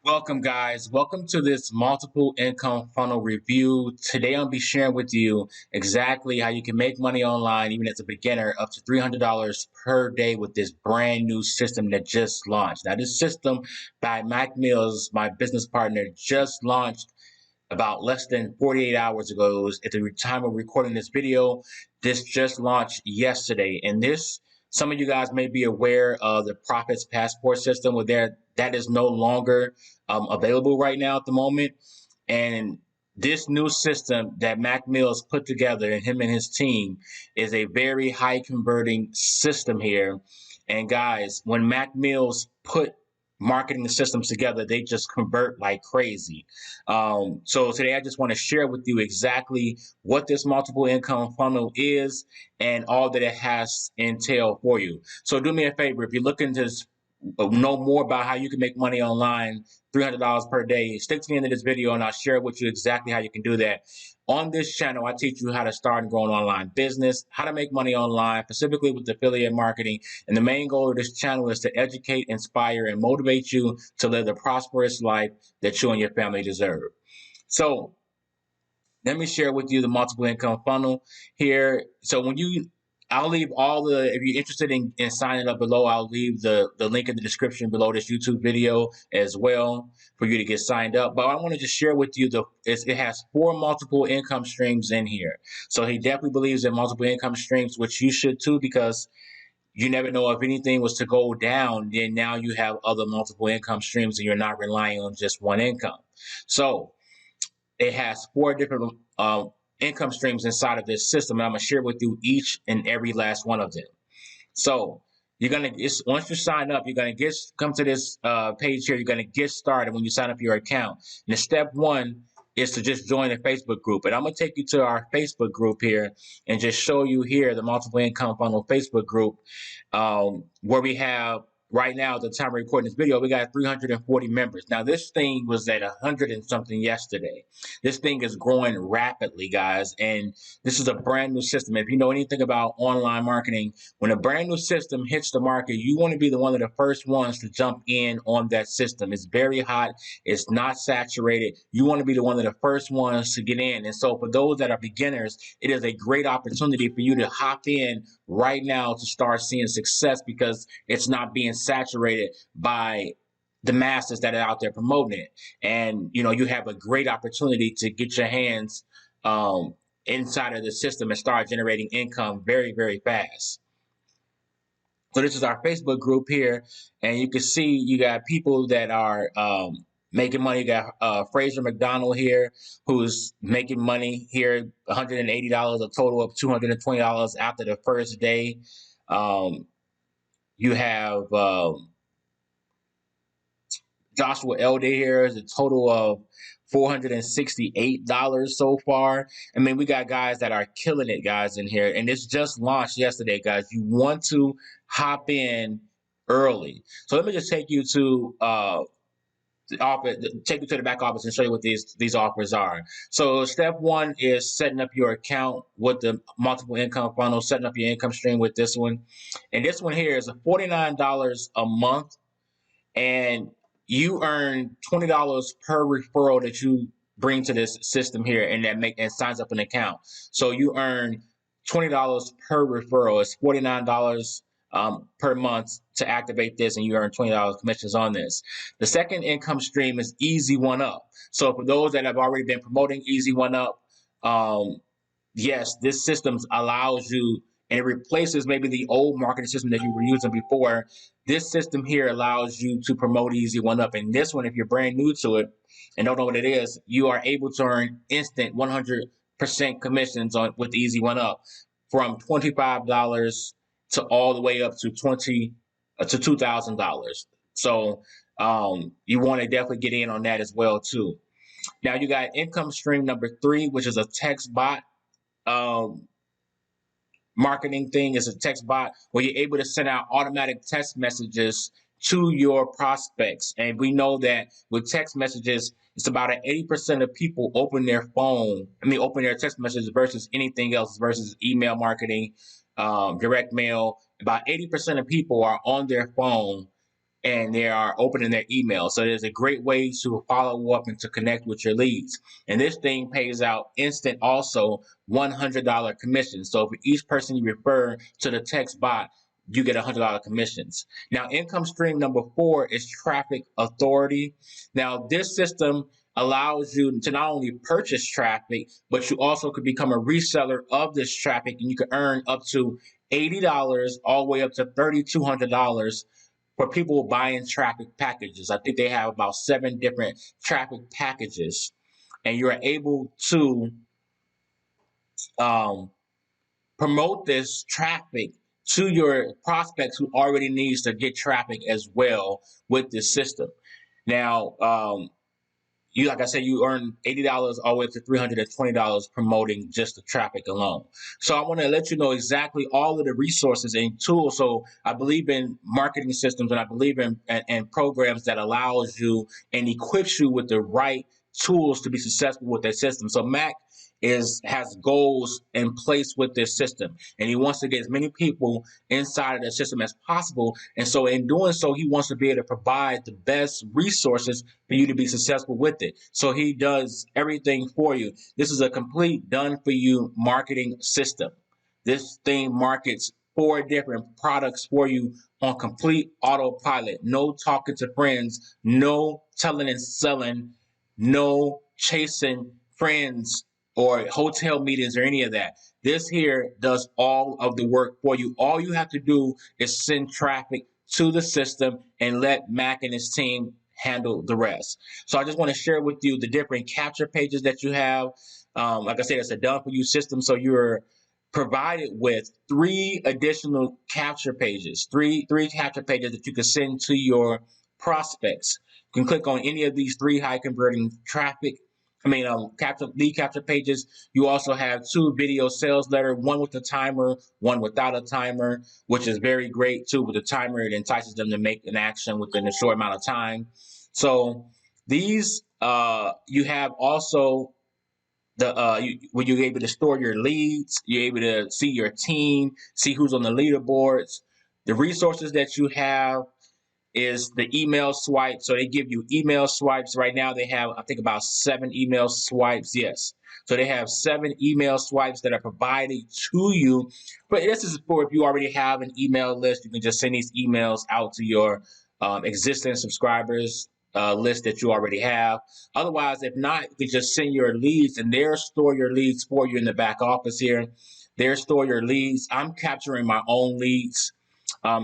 Welcome, guys. Welcome to this multiple income funnel review. Today, I'll be sharing with you exactly how you can make money online, even as a beginner, up to $300 per day with this brand new system that just launched. Now, this system by Mack Mills, my business partner, just launched about less than 48 hours ago. At the time of recording this video, this just launched yesterday. And some of you guys may be aware of the Profits Passport system, where that is no longer available right now at the moment. And this new system that Mack Mills put together, and him and his team, is a very high converting system here. And guys, when Mack Mills put marketing systems together, they just convert like crazy. So today I just want to share with you exactly what this multiple income funnel is and all that it has entail for you. So do me a favor, if you're looking to know more about how you can make money online, $300 per day, stick to the end of this video and I'll share with you exactly how you can do that. On this channel, I teach you how to start and grow an online business, how to make money online, specifically with affiliate marketing. And the main goal of this channel is to educate, inspire, and motivate you to live the prosperous life that you and your family deserve. So let me share with you the multiple income funnel here. So I'll leave if you're interested in signing up below, I'll leave the link in the description below this YouTube video as well for you to get signed up. But I want to just share with you it has 4 multiple income streams in here. So he definitely believes in multiple income streams, which you should too, because you never know if anything was to go down, then now you have other multiple income streams and you're not relying on just one income. So it has 4 different income streams inside of this system, and I'm going to share with you each and every last one of them. So once you sign up, you're gonna come to this page here. You're gonna get started when you sign up your account. And the step 1 is to just join a Facebook group. And I'm gonna take you to our Facebook group here and just show you here the multiple income funnel Facebook group, where we have right now, at the time of recording this video, we got 340 members. Now, this thing was at 100 and something yesterday. This thing is growing rapidly, guys, and this is a brand new system. If you know anything about online marketing, when a brand new system hits the market, you want to be one of the first ones to jump in on that system. It's very hot. It's not saturated. You want to be one of the first ones to get in. And so for those that are beginners, it is a great opportunity for you to hop in right now to start seeing success, because it's not being saturated by the masses that are out there promoting it. And you have a great opportunity to get your hands inside of the system and start generating income very, very fast. So this is our Facebook group here, and you can see you got people that are making money. You got Fraser McDonald here, who's making money here, $180, a total of $220 after the first day. You have Joshua Elder here is a total of $468 so far. I mean, we got guys that are killing it, guys, in here. And this just launched yesterday, guys. You want to hop in early. So let me just take you to the office, take you to the back office and show you what these offers are. So step 1 is setting up your account with the multiple income funnel, setting up your income stream with this one. And this one here is a $49 a month, and you earn $20 per referral that you bring to this system here, and signs up an account. So you earn $20 per referral. It's $49 per month to activate this, and you earn $20 commissions on this. The second income stream is Easy One Up. So for those that have already been promoting Easy One Up, yes, this system allows you, and it replaces maybe the old marketing system that you were using before. This system here allows you to promote Easy One Up. And this one, if you're brand new to it and don't know what it is, you are able to earn instant 100% commissions with Easy One Up, from $25 to all the way up to $2,000. So you want to definitely get in on that as well too. Now you got income stream number 3, which is a text bot. Marketing thing is a text bot where you're able to send out automatic text messages to your prospects. And we know that with text messages, it's about 80% of people open their text messages versus anything else, versus email marketing, direct mail. About 80% of people are on their phone and they are opening their email. So there's a great way to follow up and to connect with your leads. And this thing pays out instant also $100 commission. So for each person you refer to the text bot, you get $100 commissions. Now, income stream number 4 is traffic authority. Now, this system allows you to not only purchase traffic, but you also could become a reseller of this traffic, and you can earn up to $80 all the way up to $3,200 for people buying traffic packages. I think they have about 7 different traffic packages, and you're able to promote this traffic to your prospects who already needs to get traffic as well with this system. Now, you, like I said, you earn $80 all the way up to $320 promoting just the traffic alone. So I want to let you know exactly all of the resources and tools. So I believe in marketing systems, and I believe in and programs that allows you and equips you with the right tools to be successful with their system. So Mack has goals in place with this system, and he wants to get as many people inside of the system as possible. And so in doing so, he wants to be able to provide the best resources for you to be successful with it. So he does everything for you. This is a complete done for you marketing system. This thing markets 4 different products for you on complete autopilot. No talking to friends, no telling and selling, no chasing friends or hotel meetings or any of that. This here does all of the work for you. All you have to do is send traffic to the system and let Mack and his team handle the rest. So I just want to share with you the different capture pages that you have. Like I said, it's a done for you system. So you're provided with 3 additional capture pages, three capture pages that you can send to your prospects. You can click on any of these 3 high converting lead capture pages. You also have 2 video sales letter, one with a timer, one without a timer, which is very great too. With a timer, it entices them to make an action within a short amount of time. So these, you have also when you're able to store your leads, you're able to see your team, see who's on the leaderboards. The resources that you have is the email swipe. So they give you email swipes. Right now they have, I think, about 7 email swipes. Yes. So they have 7 email swipes that are provided to you. But this is for if you already have an email list, you can just send these emails out to your existing subscribers list that you already have. Otherwise, if not, you can just send your leads and they'll store your leads for you in the back office here. They'll store your leads. I'm capturing my own leads.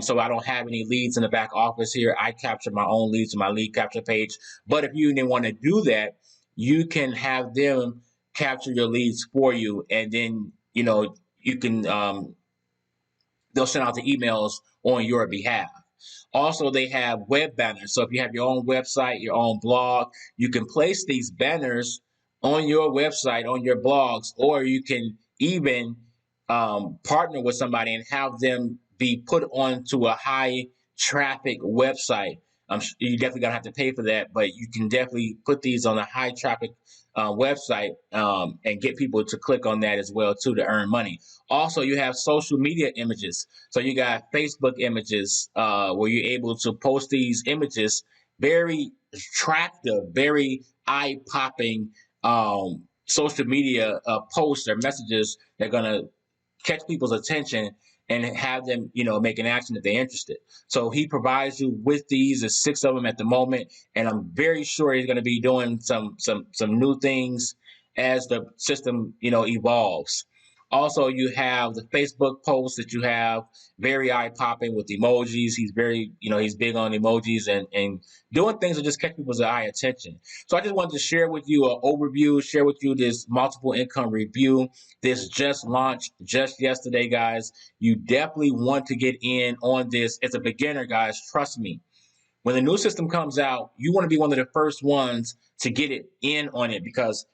So I don't have any leads in the back office here. I capture my own leads in my lead capture page. But if you didn't want to do that, you can have them capture your leads for you. And then, you can, they'll send out the emails on your behalf. Also, they have web banners. So if you have your own website, your own blog, you can place these banners on your website, on your blogs, or you can even partner with somebody and have them be put onto a high traffic website. You definitely gonna have to pay for that, but you can definitely put these on a high traffic website and get people to click on that as well too to earn money. Also, you have social media images. So you got Facebook images where you're able to post these images, very attractive, very eye-popping social media posts or messages that are gonna catch people's attention and have them, make an action if they're interested. So he provides you with these. There's 6 of them at the moment, and I'm very sure he's going to be doing some new things as the system, evolves. Also, you have the Facebook posts that you have, very eye-popping with emojis. He's very, he's big on emojis and doing things that just catch people's eye attention. So I just wanted to share with you an overview, share with you this multiple income review. This just launched just yesterday, guys. You definitely want to get in on this. As a beginner, guys, trust me. When the new system comes out, you want to be one of the first ones to get it in on it, because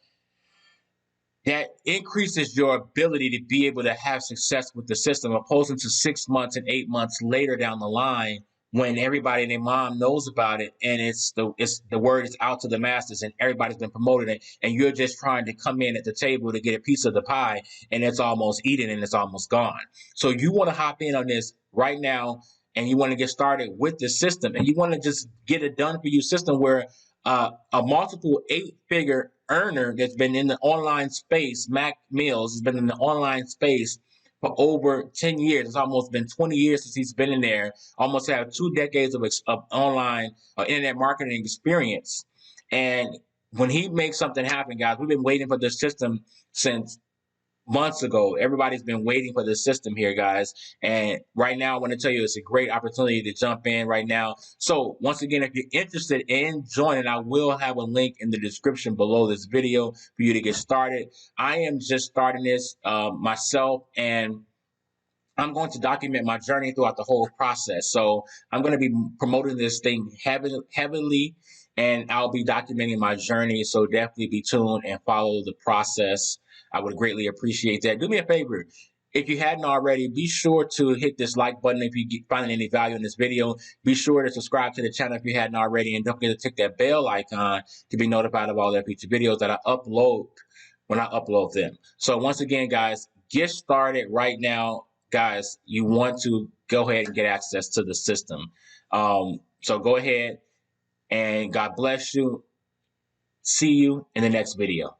that increases your ability to be able to have success with the system, opposed to 6 months and 8 months later down the line when everybody and their mom knows about it and it's the word is out to the masses and everybody's been promoting it, and you're just trying to come in at the table to get a piece of the pie and it's almost eaten and it's almost gone. So you want to hop in on this right now and you want to get started with the system, and you want to just get it done for you system where a multiple 8-figure earner that's been in the online space, Mack Mills, has been in the online space for over 10 years. It's almost been 20 years since he's been in there, almost have 2 decades of online internet marketing experience. And when he makes something happen, guys, we've been waiting for this system since months ago. Everybody's been waiting for this system here, guys. And right now, I want to tell you it's a great opportunity to jump in right now. So once again, if you're interested in joining, I will have a link in the description below this video for you to get started. I am just starting this myself, and I'm going to document my journey throughout the whole process. So I'm going to be promoting this thing heavily, and I'll be documenting my journey. So definitely be tuned and follow the process. I would greatly appreciate that. Do me a favor. If you hadn't already, be sure to hit this like button if you find any value in this video. Be sure to subscribe to the channel if you hadn't already, and don't forget to click that bell icon to be notified of all the future videos that I upload when I upload them. So once again, guys, get started right now. Guys, you want to go ahead and get access to the system. So go ahead, and God bless you. See you in the next video.